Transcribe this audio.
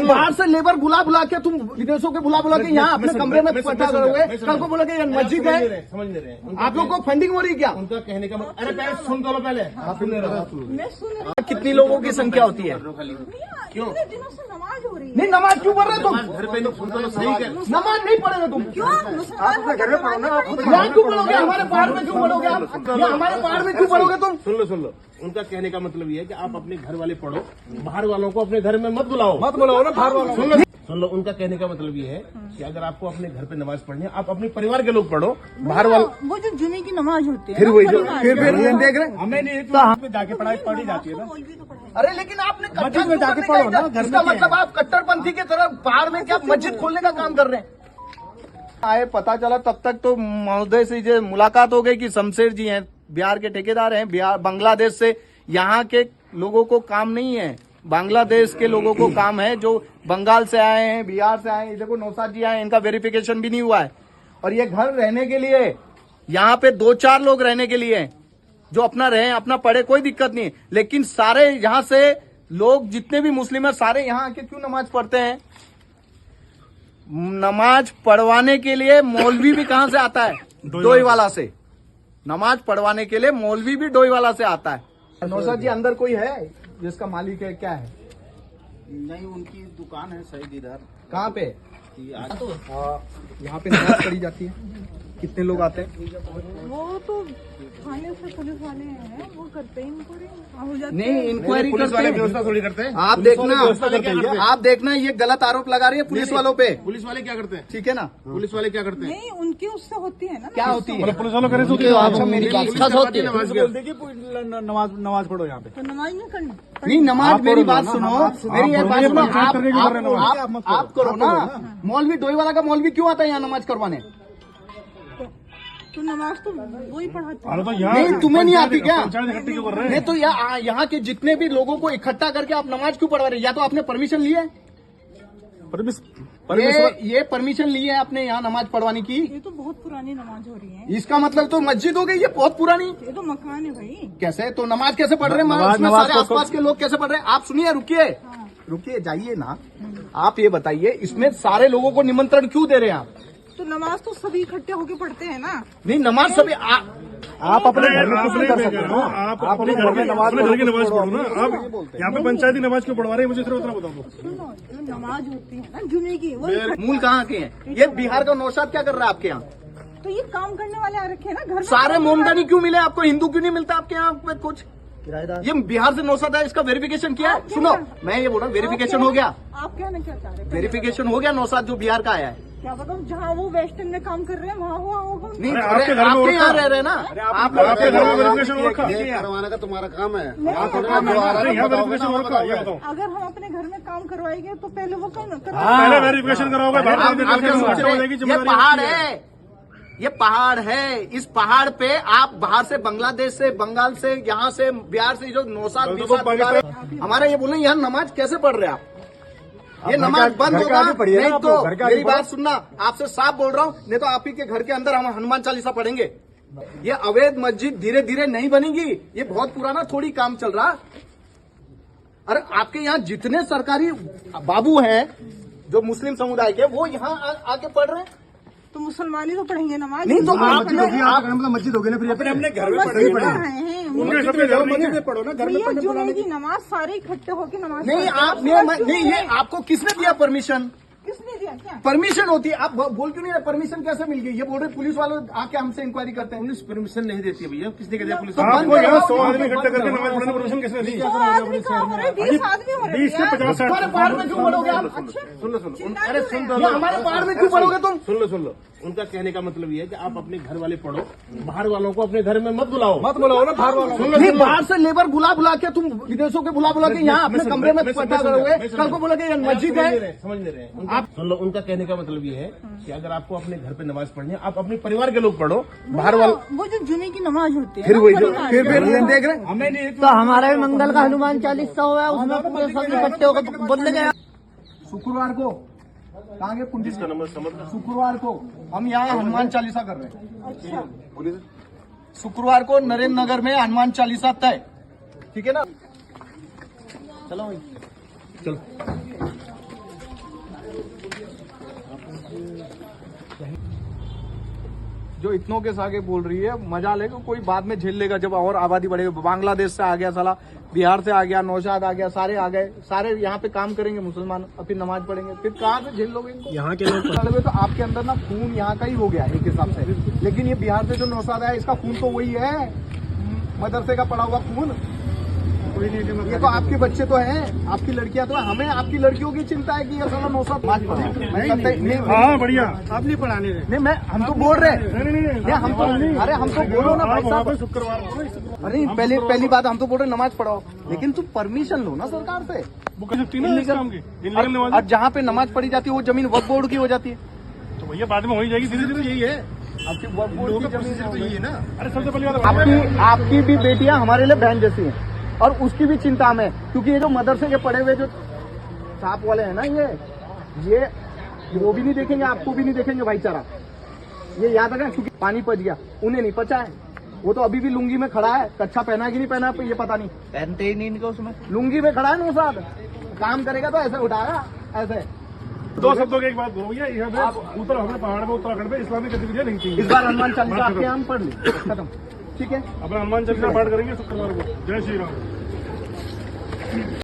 बाहर से लेबर बुला के तुम विदेशों के बुला के यहाँ अपने कमरे में इकट्ठा करोगे, कल को बोलोगे ये मस्जिद है। समझ नहीं रहे आप लोग को फंडिंग हो रही है क्या? उनका कहने का मतलब, अरे पहले सुन तो लो, पहले कितनी लोगों की संख्या होती है? क्यों नमाज हो रही है? नहीं नमाज क्यों पढ़ रहे तुम? घर पे सुन तो लो, सही है। नमाज नहीं पढ़ेगा तुम? क्यों? आप अपने घर में पढ़ो ना। यहाँ क्यों पढ़ोगे? हमारे पहाड़ में क्यों पढ़ोगे आप? हमारे पहाड़ में क्यों पढ़ोगे तुम? सुन लो। उनका कहने का मतलब ये है कि आप अपने घर वाले पढ़ो, बाहर वालों को अपने घर में मत बुलाओ ना बाहर वालों। सुन लो। उनका कहने का मतलब ये है कि अगर आपको अपने घर पे नमाज पढ़नी है, आप अपने परिवार के लोग पढ़ो, बाहर वाले वो जो जुमे की नमाज होती है फिर वही फिर देख रहे हमें नहीं तो जाके पढ़ी जाती है ना। अरे लेकिन आपने मस्जिद में जाके पढ़ो ना। इसका मतलब आप कट्टरपंथी की तरफ पहाड़ में क्या मस्जिद खोलने का काम कर रहे हैं? आए पता चला तब तक तो महोदय से जो मुलाकात हो गई कि शमशेर जी हैं, बिहार के ठेकेदार हैं, बिहार बांग्लादेश से। यहाँ के लोगों को काम नहीं है, बांग्लादेश के लोगों को काम है, जो बंगाल से आए हैं, बिहार से आए हैं। देखो नौसाद जी आए, इनका वेरिफिकेशन भी नहीं हुआ है। और ये घर रहने के लिए, यहाँ पे 2-4 लोग रहने के लिए जो अपना रहे, अपना पढ़े, कोई दिक्कत नहीं। लेकिन सारे यहाँ से लोग जितने भी मुस्लिम है, सारे यहाँ आके क्यों नमाज पढ़ते हैं? नमाज पढ़वाने के लिए मौलवी भी कहाँ से आता है? डोईवाला से। नमाज पढ़वाने के लिए मौलवी भी डोईवाला से आता है। नौशाद जी अंदर कोई है जिसका मालिक है? क्या है? नहीं, उनकी दुकान है सही इधर। कहाँ पे? यहाँ पे नमाज पढ़ी जाती है। कितने लोग आते हैं? वो तो थाने से पुलिस वाले हैं, वो करते ही हो जाते नहीं, इंक्वायरी करते हैं, व्यवस्था थोड़ी करते हैं। आप देखना ये गलत आरोप लगा रही है पुलिस वालों पे। पुलिस वाले क्या करते हैं? ठीक है ना? पुलिस वाले क्या करते हैं? नहीं, उनकी उससे होती है ना। क्या होती है? पुलिस वालों करे मेरी बात होती है। नमाज पढ़ो यहाँ पे। तो नमाज नहीं करनी। नहीं नमाज, मेरी बात सुनो, मेरी ये बात सुनो। आप करो ना। मौलवी डोईवाला का मौलवी क्यों आता है यहाँ नमाज करवाने? तो नमाज तो वही पढ़ाते हैं। नहीं, तुम्हें नहीं आती क्या? नहीं तो यहाँ के जितने भी लोगों को इकट्ठा करके आप नमाज क्यों पढ़वा रहे? या तो आपने परमिशन ली है? ये परमिशन ली है आपने यहाँ नमाज पढ़वाने की? ये तो बहुत पुरानी नमाज हो रही है। इसका मतलब तो मस्जिद हो गई ये बहुत पुरानी। ये तो मकान है भाई। कैसे? तो नमाज कैसे पढ़ रहे हैं? उसमें सारे आसपास के लोग कैसे पढ़ रहे हैं? आप सुनिए, रुकिए, जाइए ना। आप ये बताइए, इसमें सारे लोगों को निमंत्रण क्यों दे रहे हैं आप? तो नमाज तो सभी इकट्ठे होके पढ़ते हैं ना। नहीं, नमाज सभी आप अपने घर में कुछ नहीं कर सकते ना। आप अपने घर में नमाज पढ़ो ना। आप यहाँ पे पंचायती नमाज क्यों पढ़वा रहे हैं? मुझे सिर्फ उतना बताओ। सुनो, जो नमाज होती है ना जुमे की, वो मूल कहाँ के हैं? ये बिहार का नौशाद क्या कर रहा है आपके यहाँ? तो ये काम करने वाले आ रखे हैं ना घर में। सारे मोमदानी क्यों मिले आपको? हिंदू क्यों नहीं मिलता आपके यहाँ पे? कुछ ये बिहार से नौशाद है, इसका वेरिफिकेशन किया है? सुनो, मैं ये बोल रहा हूँ, वेरिफिकेशन हो गया? आप कहना क्या चाह रहे हैं? वेरिफिकेशन हो गया नौशाद जो बिहार का आया है? क्या बताऊँ, जहाँ वो वेस्टर्न में काम कर रहे हैं वहाँ हुआ होगा। नहीं, आपके यहाँ रह रहे हैं ना? आपके घर में वेरिफिकेशन हो रखा है? करवाने का तुम्हारा काम है। अगर हम अपने घर में काम करवाएंगे तो पहले वो काम पहले वेरिफिकेशन कराओगे। ये पहाड़ है, ये पहाड़ है। इस पहाड़ पे आप बाहर से, बांग्लादेश से, बंगाल से, यहाँ से, बिहार से जो नौशाद हमारा ये बोले यहाँ नमाज कैसे पढ़ रहे हैं आप? ये नमाज बंद होगा नहीं तो मेरी बात सुनना, आपसे साफ बोल रहा हूँ, नहीं तो आप ही के घर के अंदर हम हनुमान चालीसा पढ़ेंगे। ये अवैध मस्जिद धीरे धीरे नहीं बनेगी, ये बहुत पुराना थोड़ी काम चल रहा। अरे आपके यहाँ जितने सरकारी बाबू हैं जो मुस्लिम समुदाय के, वो यहाँ आके पढ़ रहे हैं। तो मुसलमान ही तो पढ़ेंगे नमाज। नहीं तो आप मतलब मस्जिद होगी ना, फिर अपने घर में पढ़ो ना। घर में जुमे की नमाज सारे इकट्ठे होके नमाज। नहीं, नहीं, ये आपको किसने दिया परमिशन? किसने दिया? क्या परमिशन होती है? आप बोल क्यों नहीं? परमिशन कैसे मिल गई? ये बोल रहे पुलिस वालों आके हमसे इंक्वायरी करते हैं। पुलिस परमिशन नहीं देती भैया। किसने कह दिया पुलिस? आपको यहाँ 100 आदमी इकट्ठे करके नमाज पढ़ने की परमिशन किसने दी? 20 आदमी हो रहे 20 से 50 हमारे पहाड़ में क्यों पढ़ोगे आप? सुन। अरे सुन तो ये हमारे पहाड़ में क्यों पढ़ोगे तुम? सुन लो। उनका कहने का मतलब ये है कि आप अपने घर वाले पढ़ो, बाहर वालों को अपने घर में मत बुलाओ ना बाहर वालों। नहीं, बाहर से लेबर बुला के तुम विदेशों के बुला के यहाँ अपने कमरे में इकट्ठा करोगे, कल को बोलोगे ये मस्जिद है। समझ नहीं रहे आप? सुन लो। उनका कहने का मतलब ये है कि अगर आपको अपने घर पे नमाज पढ़नी है, आप अपने परिवार के लोग पढ़ो, बाहर वाले। वो जो जुमे की नमाज होती है फिर वही फिर देख रहे हैं। हमें नहीं तो हमारा भी मंगल का हनुमान चालीसा हुआ है, उसमें सब इकट्ठे होकर बोलने गए। शुक्रवार को कहाँ गए? पुंडित का नंबर समझ। शुक्रवार को हम यहाँ हनुमान चालीसा कर रहे हैं। शुक्रवार को नरेंद्र नगर में हनुमान चालीसा तय, ठीक है ना? चलो। जो इतनों के आगे बोल रही है मजा लेगा, कोई बाद में झेल लेगा जब और आबादी बढ़ेगी। बांग्लादेश से आ गया साला, बिहार से आ गया, नौशाद आ गया, सारे आ गए, सारे यहाँ पे काम करेंगे मुसलमान, और फिर नमाज पढ़ेंगे, फिर कहाँ से झेल लोगे इनको? यहाँ के लोग तो आपके अंदर ना खून यहाँ का ही हो गया एक हिसाब से, लेकिन ये बिहार से जो नौशाद आया इसका खून तो वही है, मदरसे का पड़ा हुआ खून। ये तो आपके बच्चे तो हैं, आपकी लड़कियां तो हैं, हमें आपकी लड़कियों की चिंता है कि ये साला नौशाद नमाज पढ़े। हाँ बढ़िया, आप नहीं पढ़ाने रहे। नहीं मैं हम तो बोल रहे हैं, नहीं हम तो अरे हम तो बोलो ना भाई साहब, शुक्रवार को अरे पहली बात हम तो बोल रहे नमाज पढ़ाओ, लेकिन तुम परमिशन लो ना सरकार से। वो कर सकती है ना इस काम की, इनलीगल नमाज। और जहाँ पे नमाज पढ़ी जाती है वो जमीन वक्फ बोर्ड की हो जाती है। तो भैया बाद में हो ही जाएगी, धीरे धीरे यही है आपकी वक्फ बोर्ड की जमीन तो यही है ना। अरे सबसे पहली बात आपकी भी बेटियां हमारे लिए बहन जैसी हैं, और उसकी भी चिंता में, क्योंकि ये जो मदरसे के पढ़े हुए जो सांप वाले हैं ना, ये वो भी नहीं देखेंगे, आपको भी नहीं देखेंगे भाईचारा। ये याद रखना, क्योंकि पानी पच गया, उन्हें नहीं पचा है, वो तो अभी भी लुंगी में खड़ा है, कच्छा पहना है कि नहीं पहना है ये पता नहीं, पहनते ही नहीं इनको, उसमें लुंगी में खड़ा है ना साथ, काम करेगा तो ऐसे उठाएगा ऐसे। दो शब्दों की एक बात बोलो भैया, यहाँ पे उत्तराखंड पहाड़ में, उत्तराखंड में इस्लामिक गतिविधियां नहीं थी। इस बार हनुमान चालीसा आपके हम पढ़ ली, खत्म, ठीक है। अपना हनुमान चालीसा पाठ करेंगे शुक्रवार को। जय श्री राम।